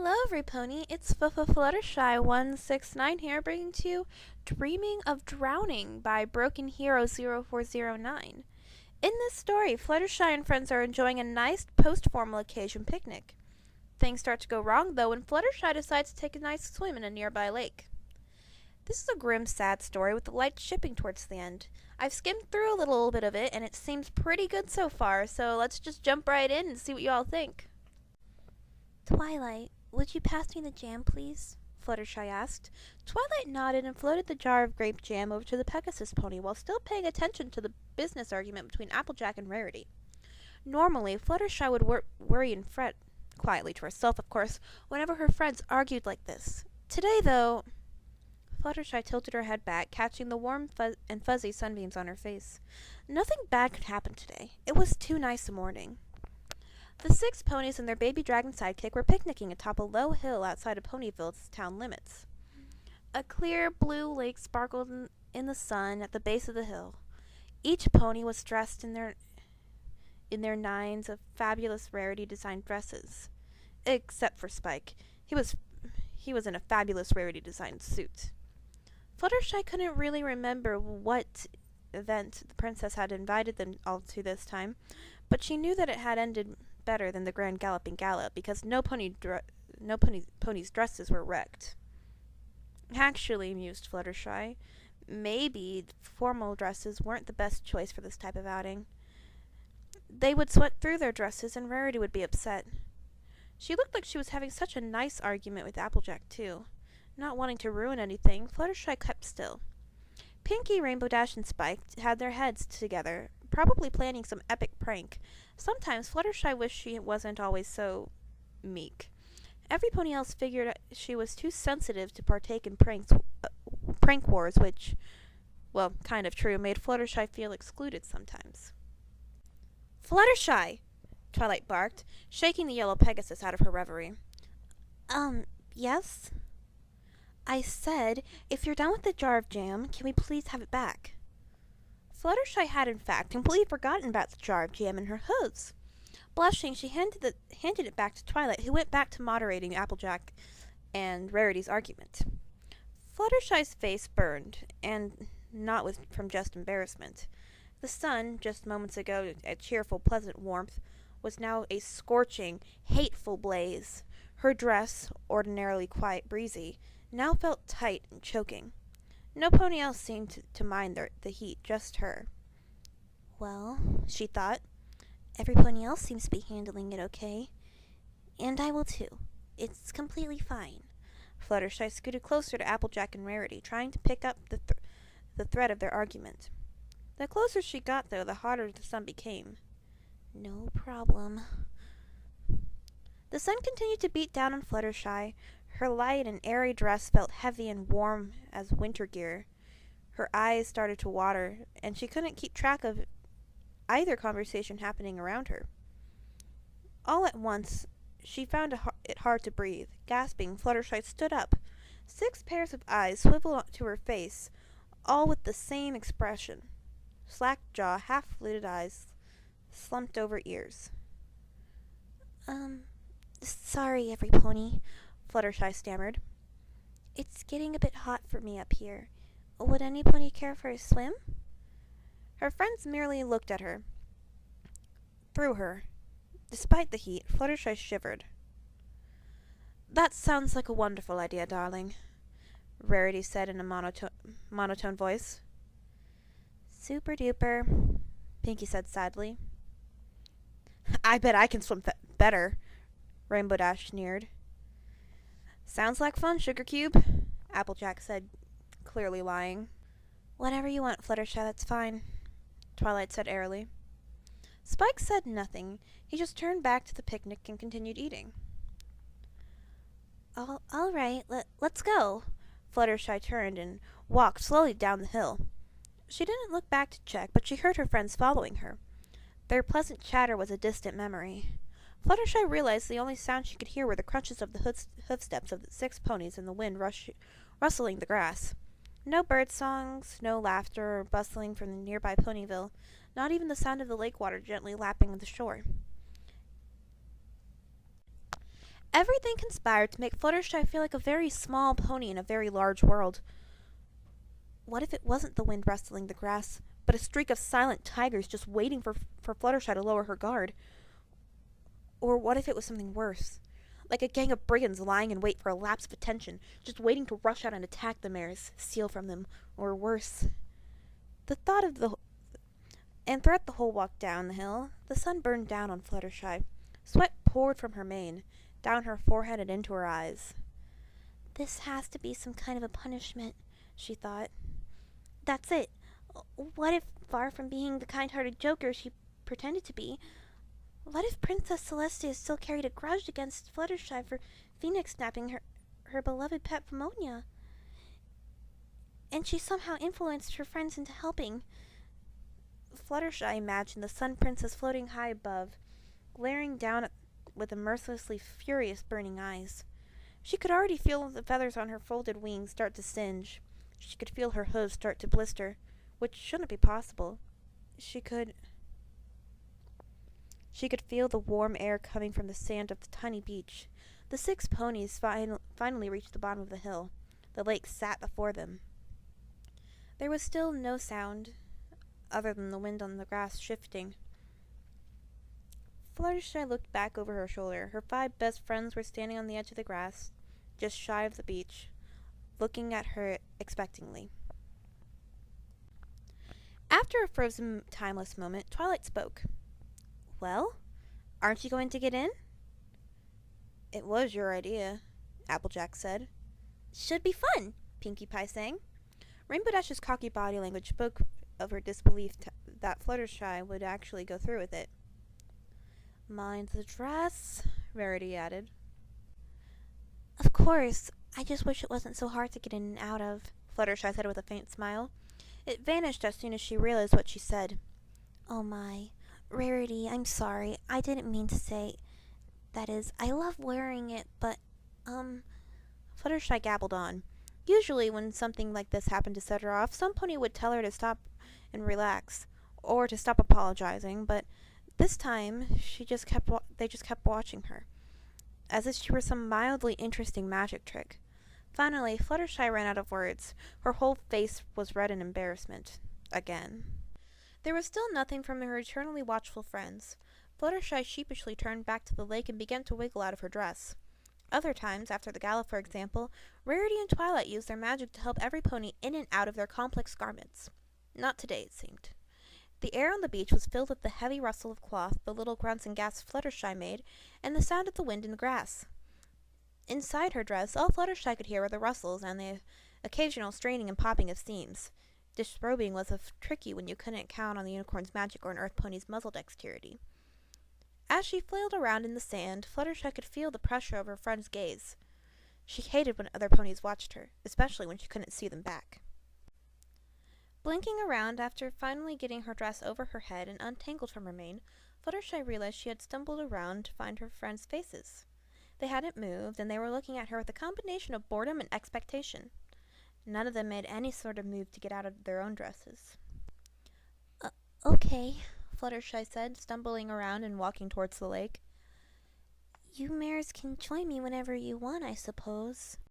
Hello, everypony. It's Fluttershy169 here, bringing to you Dreaming of Drowning by Broken Hero 0409. In this story, Fluttershy and friends are enjoying a nice post-formal occasion picnic. Things start to go wrong, though, when Fluttershy decides to take a nice swim in a nearby lake. This is a grim, sad story with the light shipping towards the end. I've skimmed through a little bit of it, and it seems pretty good so far, so let's just jump right in and see what you all think. Twilight, would you pass me the jam, please? Fluttershy asked. Twilight nodded and floated the jar of grape jam over to the Pegasus pony while still paying attention to the business argument between Applejack and Rarity. Normally, Fluttershy would worry and fret, quietly to herself, of course, whenever her friends argued like this. Today, though, Fluttershy tilted her head back, catching the warm and fuzzy sunbeams on her face. Nothing bad could happen today. It was too nice a morning. The 6 ponies and their baby dragon sidekick were picnicking atop a low hill outside of Ponyville's town limits. A clear blue lake sparkled in the sun at the base of the hill. Each pony was dressed in their 9s of fabulous Rarity-designed dresses, except for Spike. He was in a fabulous Rarity-designed suit. Fluttershy couldn't really remember what event the princess had invited them all to this time, but she knew that it had ended better than the Grand Galloping Gallop, because no pony's dresses were wrecked. Actually, mused Fluttershy, maybe formal dresses weren't the best choice for this type of outing. They would sweat through their dresses, and Rarity would be upset. She looked like she was having such a nice argument with Applejack, too. Not wanting to ruin anything, Fluttershy kept still. Pinkie, Rainbow Dash, and Spike had their heads together, probably planning some epic prank. Sometimes Fluttershy wished she wasn't always so meek. Every pony else figured she was too sensitive to partake in prank wars, which, well, kind of true, made Fluttershy feel excluded sometimes. Fluttershy! Twilight barked, shaking the yellow Pegasus out of her reverie. Yes? I said, if you're done with the jar of jam, can we please have it back? Fluttershy had, in fact, completely forgotten about the jar of jam in her hooves. Blushing, she handed it back to Twilight, who went back to moderating Applejack and Rarity's argument. Fluttershy's face burned, and not from just embarrassment. The sun, just moments ago a cheerful, pleasant warmth, was now a scorching, hateful blaze. Her dress, ordinarily quite breezy, now felt tight and choking. No pony else seemed to mind the heat, just her. Well, she thought, every pony else seems to be handling it okay. And I will too. It's completely fine. Fluttershy scooted closer to Applejack and Rarity, trying to pick up the thread of their argument. The closer she got, though, the hotter the sun became. No problem. The sun continued to beat down on Fluttershy. Her light and airy dress felt heavy and warm as winter gear. Her eyes started to water, and she couldn't keep track of either conversation happening around her. All at once, she found it hard to breathe. Gasping, Fluttershy stood up. 6 pairs of eyes swiveled to her face, all with the same expression. Slack jaw, half-lidded eyes, slumped over ears. Sorry, every pony, Fluttershy stammered. It's getting a bit hot for me up here. Would any pony care for a swim? Her friends merely looked at her. Through her. Despite the heat, Fluttershy shivered. That sounds like a wonderful idea, darling, Rarity said in a monotone voice. Super duper, Pinkie said sadly. I bet I can swim better, Rainbow Dash sneered. Sounds like fun, Sugar Cube, Applejack said, clearly lying. Whatever you want, Fluttershy, that's fine, Twilight said airily. Spike said nothing. He just turned back to the picnic and continued eating. All right, let's go. Fluttershy turned and walked slowly down the hill. She didn't look back to check, but she heard her friends following her. Their pleasant chatter was a distant memory. Fluttershy realized the only sound she could hear were the crunches of the hoofsteps of the 6 ponies and the wind rustling the grass. No bird songs, no laughter or bustling from the nearby Ponyville, not even the sound of the lake water gently lapping the shore. Everything conspired to make Fluttershy feel like a very small pony in a very large world. What if it wasn't the wind rustling the grass, but a streak of silent tigers just waiting for Fluttershy to lower her guard? Or what if it was something worse? Like a gang of brigands lying in wait for a lapse of attention, just waiting to rush out and attack the mares, steal from them, or worse. The thought of the... And throughout the whole walk down the hill, the sun burned down on Fluttershy. Sweat poured from her mane, down her forehead and into her eyes. This has to be some kind of a punishment, she thought. That's it. What if, far from being the kind-hearted joker she pretended to be, what if Princess Celestia still carried a grudge against Fluttershy for Phoenix snapping her beloved pet Pomonia? And she somehow influenced her friends into helping. Fluttershy imagined the Sun Princess floating high above, glaring down with the mercilessly furious burning eyes. She could already feel the feathers on her folded wings start to singe. She could feel her hooves start to blister, which shouldn't be possible. She could feel the warm air coming from the sand of the tiny beach. The 6 ponies finally reached the bottom of the hill. The lake sat before them. There was still no sound, other than the wind on the grass shifting. Fluttershy looked back over her shoulder. Her 5 best friends were standing on the edge of the grass, just shy of the beach, looking at her expectantly. After a frozen, timeless moment, Twilight spoke. Well, aren't you going to get in? It was your idea, Applejack said. Should be fun, Pinkie Pie sang. Rainbow Dash's cocky body language spoke of her disbelief that Fluttershy would actually go through with it. Mind the dress, Rarity added. Of course, I just wish it wasn't so hard to get in and out of, Fluttershy said with a faint smile. It vanished as soon as she realized what she said. Oh my, Rarity, I'm sorry. I didn't mean to say... That is, I love wearing it, but, Fluttershy gabbled on. Usually when something like this happened to set her off, some pony would tell her to stop and relax, or to stop apologizing, but this time they just kept watching her, as if she were some mildly interesting magic trick. Finally, Fluttershy ran out of words. Her whole face was red in embarrassment. Again. There was still nothing from her eternally watchful friends. Fluttershy sheepishly turned back to the lake and began to wiggle out of her dress. Other times, after the gala for example, Rarity and Twilight used their magic to help every pony in and out of their complex garments. Not today, it seemed. The air on the beach was filled with the heavy rustle of cloth, the little grunts and gasps Fluttershy made, and the sound of the wind in the grass. Inside her dress, all Fluttershy could hear were the rustles and the occasional straining and popping of seams. Disrobing was tricky when you couldn't count on the unicorn's magic or an earth pony's muzzle dexterity. As she flailed around in the sand, Fluttershy could feel the pressure of her friend's gaze. She hated when other ponies watched her, especially when she couldn't see them back. Blinking around after finally getting her dress over her head and untangled from her mane, Fluttershy realized she had stumbled around to find her friends' faces. They hadn't moved, and they were looking at her with a combination of boredom and expectation. None of them made any sort of move to get out of their own dresses. Okay, Fluttershy said, stumbling around and walking towards the lake. You mares can join me whenever you want, I suppose.